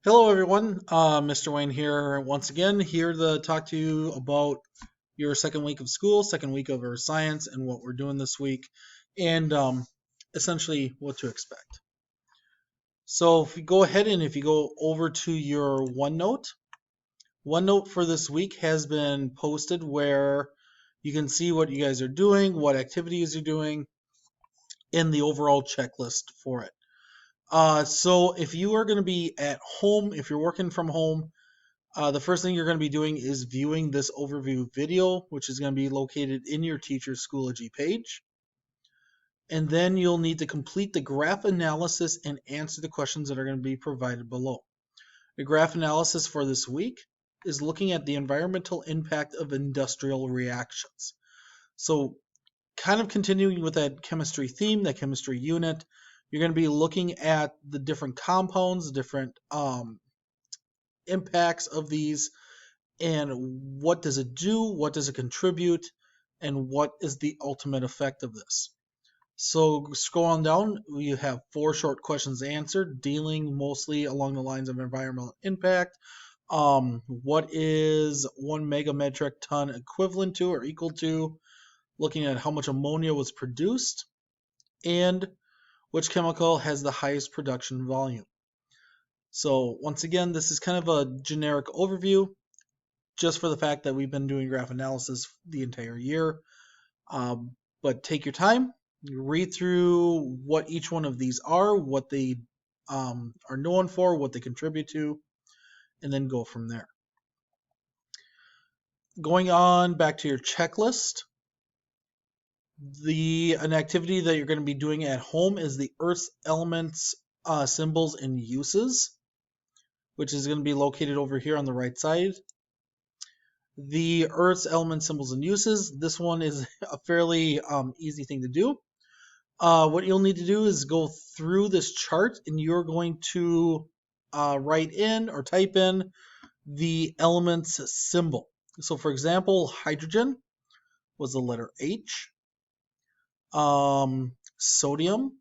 Hello, everyone. Mr. Wayne here once again, here to talk to you about your second week of school, second week of our science, and what we're doing this week, and essentially what to expect. So, if you go ahead and if you go over to your OneNote for this week has been posted where you can see what you guys are doing, what activities you're doing, and the overall checklist for it. So, if you are going to be at home, if you're working from home, the first thing you're going to be doing is viewing this overview video, which is going to be located in your teacher's Schoology page. And then you'll need to complete the graph analysis and answer the questions that are going to be provided below. The graph analysis for this week is looking at the environmental impact of industrial reactions. So kind of continuing with that chemistry theme, that chemistry unit, you're going to be looking at the different compounds, the different impacts of these, and what does it do, what does it contribute, and what is the ultimate effect of this. So scroll on down, you have 4 short questions answered, dealing mostly along the lines of environmental impact. What is 1 megametric ton equivalent to or equal to? Looking at how much ammonia was produced, and which chemical has the highest production volume. So once again, this is kind of a generic overview, just for the fact that we've been doing graph analysis the entire year. But take your time, read through what each one of these are, what they are known for, what they contribute to, and then go from there. Going on back to your checklist, an activity that you're going to be doing at home is the Earth's elements, symbols, and uses, which is going to be located over here on the right side. The Earth's element symbols and uses. This one is a fairly easy thing to do. What you'll need to do is go through this chart, and you're going to write in or type in the element's symbol. So, for example, hydrogen was the letter H. Sodium,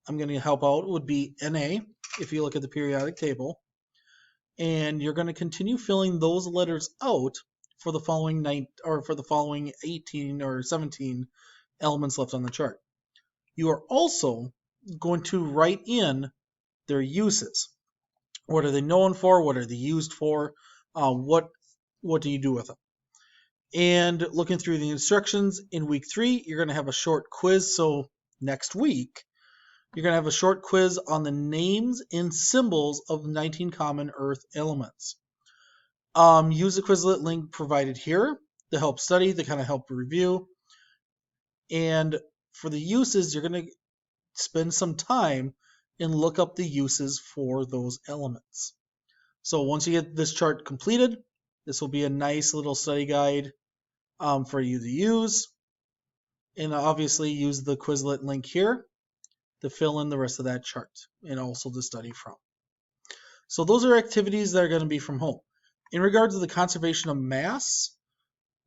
I'm going to help out, would be Na if you look at the periodic table. And you're going to continue filling those letters out for the following 18 or 17 elements left on the chart. You are also going to write in their uses. What are they known for? What are they used for? What do you do with them? And looking through the instructions in week 3, you're going to have a short quiz. So next week, you're going to have a short quiz on the names and symbols of 19 common Earth elements. Use the Quizlet link provided here to help study, to kind of help review. And for the uses, you're going to spend some time and look up the uses for those elements. So once you get this chart completed, this will be a nice little study guide for you to use. And obviously use the Quizlet link here to fill in the rest of that chart and also to study from. So those are activities that are going to be from home. In regards to the conservation of mass,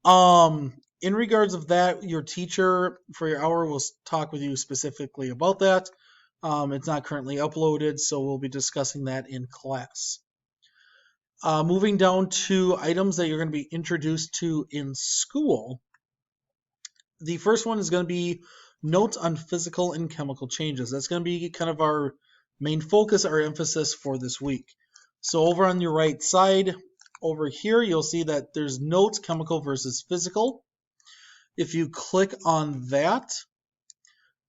in regards of that, your teacher for your hour will talk with you specifically about that. It's not currently uploaded, so we'll be discussing that in class. Moving down to items that you're going to be introduced to in school. The first one is going to be notes on physical and chemical changes. That's going to be kind of our main focus, our emphasis for this week. So over on your right side, over here, you'll see that there's notes, chemical versus physical. If you click on that,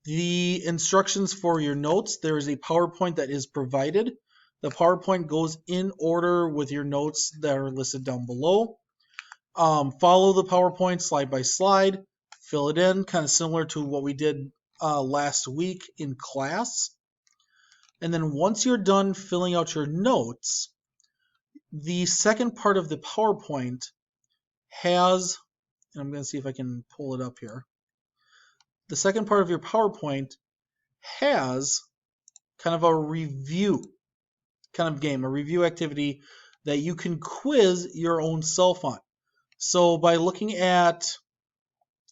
the instructions for your notes, there is a PowerPoint that is provided. The PowerPoint goes in order with your notes that are listed down below. Follow the PowerPoint slide by slide. Fill it in, kind of similar to what we did last week in class. And then once you're done filling out your notes, the second part of the PowerPoint has, and I'm going to see if I can pull it up here. The second part of your PowerPoint has kind of a review kind of game, a review activity that you can quiz your own self on. So by looking at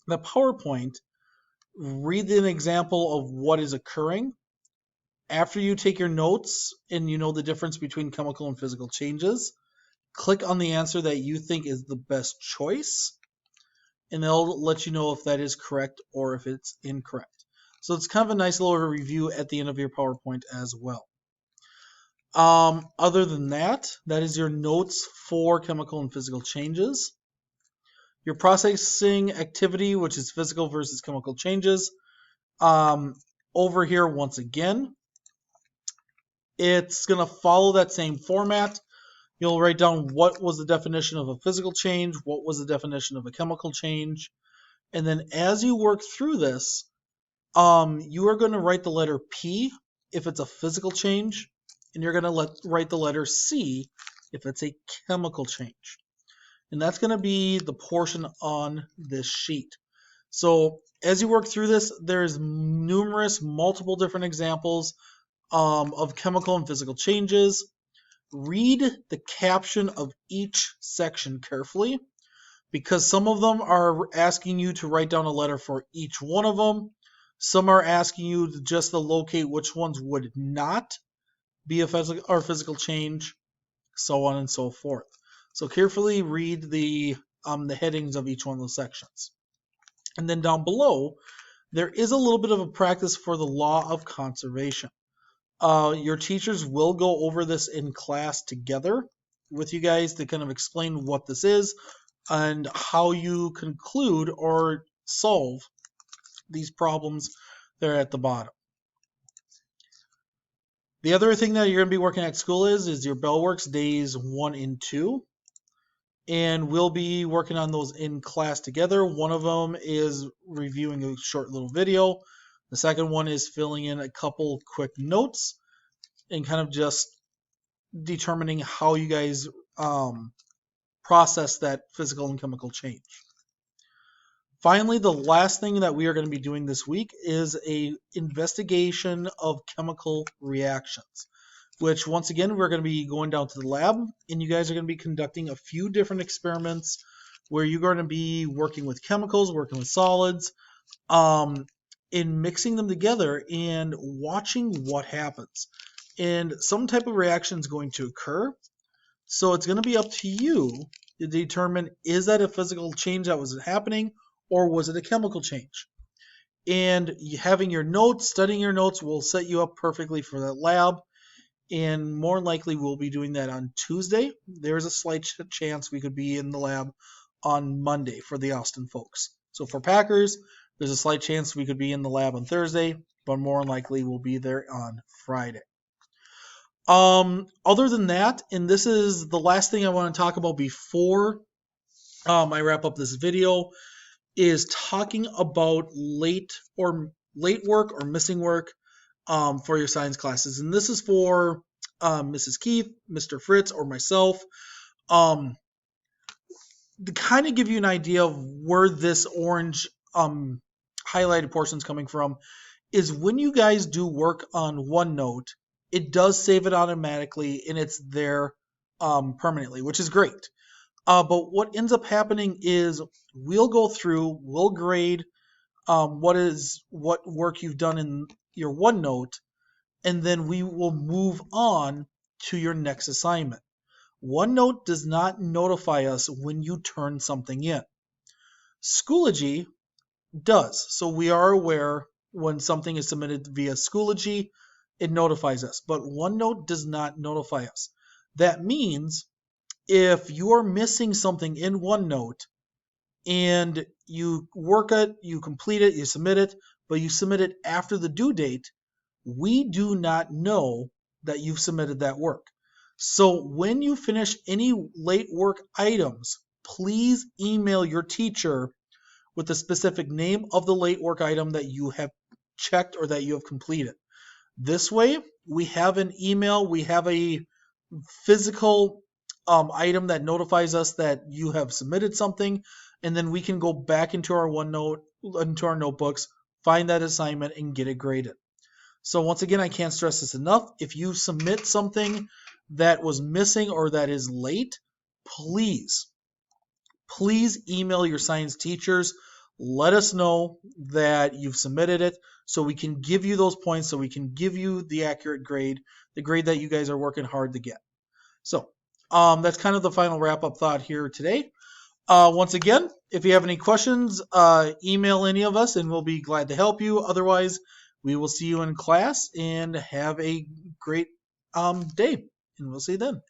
the PowerPoint, read an example of what is occurring, After you take your notes and you know the difference between chemical and physical changes, click on the answer that you think is the best choice, and they'll let you know if that is correct or if it's incorrect. So it's kind of a nice little review at the end of your PowerPoint as well. Other than that, that is your notes for chemical and physical changes. Your processing activity, which is physical versus chemical changes. Over here, once again, it's going to follow that same format. You'll write down what was the definition of a physical change, what was the definition of a chemical change, and then as you work through this, you are going to write the letter P if it's a physical change, and you're going to write the letter C if it's a chemical change. And that's going to be the portion on this sheet. So as you work through this, there's multiple different examples of chemical and physical changes. Read the caption of each section carefully, because some of them are asking you to write down a letter for each one of them. Some are asking you to just locate which ones would not be a physical change, so on and so forth. So carefully read the headings of each one of those sections. And then down below, there is a little bit of a practice for the law of conservation. Your teachers will go over this in class together with you guys to kind of explain what this is and how you conclude or solve these problems that are at the bottom. The other thing that you're going to be working at school is your BellWorks days 1 and 2. And we'll be working on those in class together. One of them is reviewing a short little video. The second one is filling in a couple quick notes and kind of just determining how you guys process that physical and chemical change. Finally, the last thing that we are going to be doing this week is an investigation of chemical reactions, which once again, we're going to be going down to the lab, and you guys are going to be conducting a few different experiments where you're going to be working with chemicals, working with solids, in mixing them together and watching what happens. And some type of reaction is going to occur. So it's going to be up to you to determine, is that a physical change that was happening, or was it a chemical change? And having your notes, studying your notes, will set you up perfectly for that lab. And more likely we'll be doing that on Tuesday. There's a slight chance we could be in the lab on Monday for the Austin folks. So for Packers, there's a slight chance we could be in the lab on Thursday, but more likely we'll be there on Friday. Other than that, and this is the last thing I want to talk about before I wrap up this video, is talking about late work or missing work for your science classes. And this is for Mrs. Keith, Mr. Fritz, or myself. To kind of give you an idea of where this orange highlighted portion is coming from, is when you guys do work on OneNote, it does save it automatically and it's there permanently, which is great. But what ends up happening is we'll go through, we'll grade what work you've done in your OneNote, and then we will move on to your next assignment. OneNote does not notify us when you turn something in. Schoology does. So we are aware when something is submitted via Schoology, it notifies us. But OneNote does not notify us. That means if you are missing something in OneNote and you work it, you complete it, you submit it, but you submit it after the due date, we do not know that you've submitted that work. So when you finish any late work items, please email your teacher with the specific name of the late work item that you have checked or that you have completed. This way, we have an email, we have a physical item that notifies us that you have submitted something, and then we can go back into our OneNote, into our notebooks, find that assignment, and get it graded. So once again, I can't stress this enough. If you submit something that was missing or that is late, please email your science teachers. let us know that you've submitted it so we can give you those points, so we can give you the accurate grade, the grade that you guys are working hard to get. So that's kind of the final wrap-up thought here today. Once again, if you have any questions, email any of us and we'll be glad to help you. Otherwise, we will see you in class and have a great day. And we'll see you then.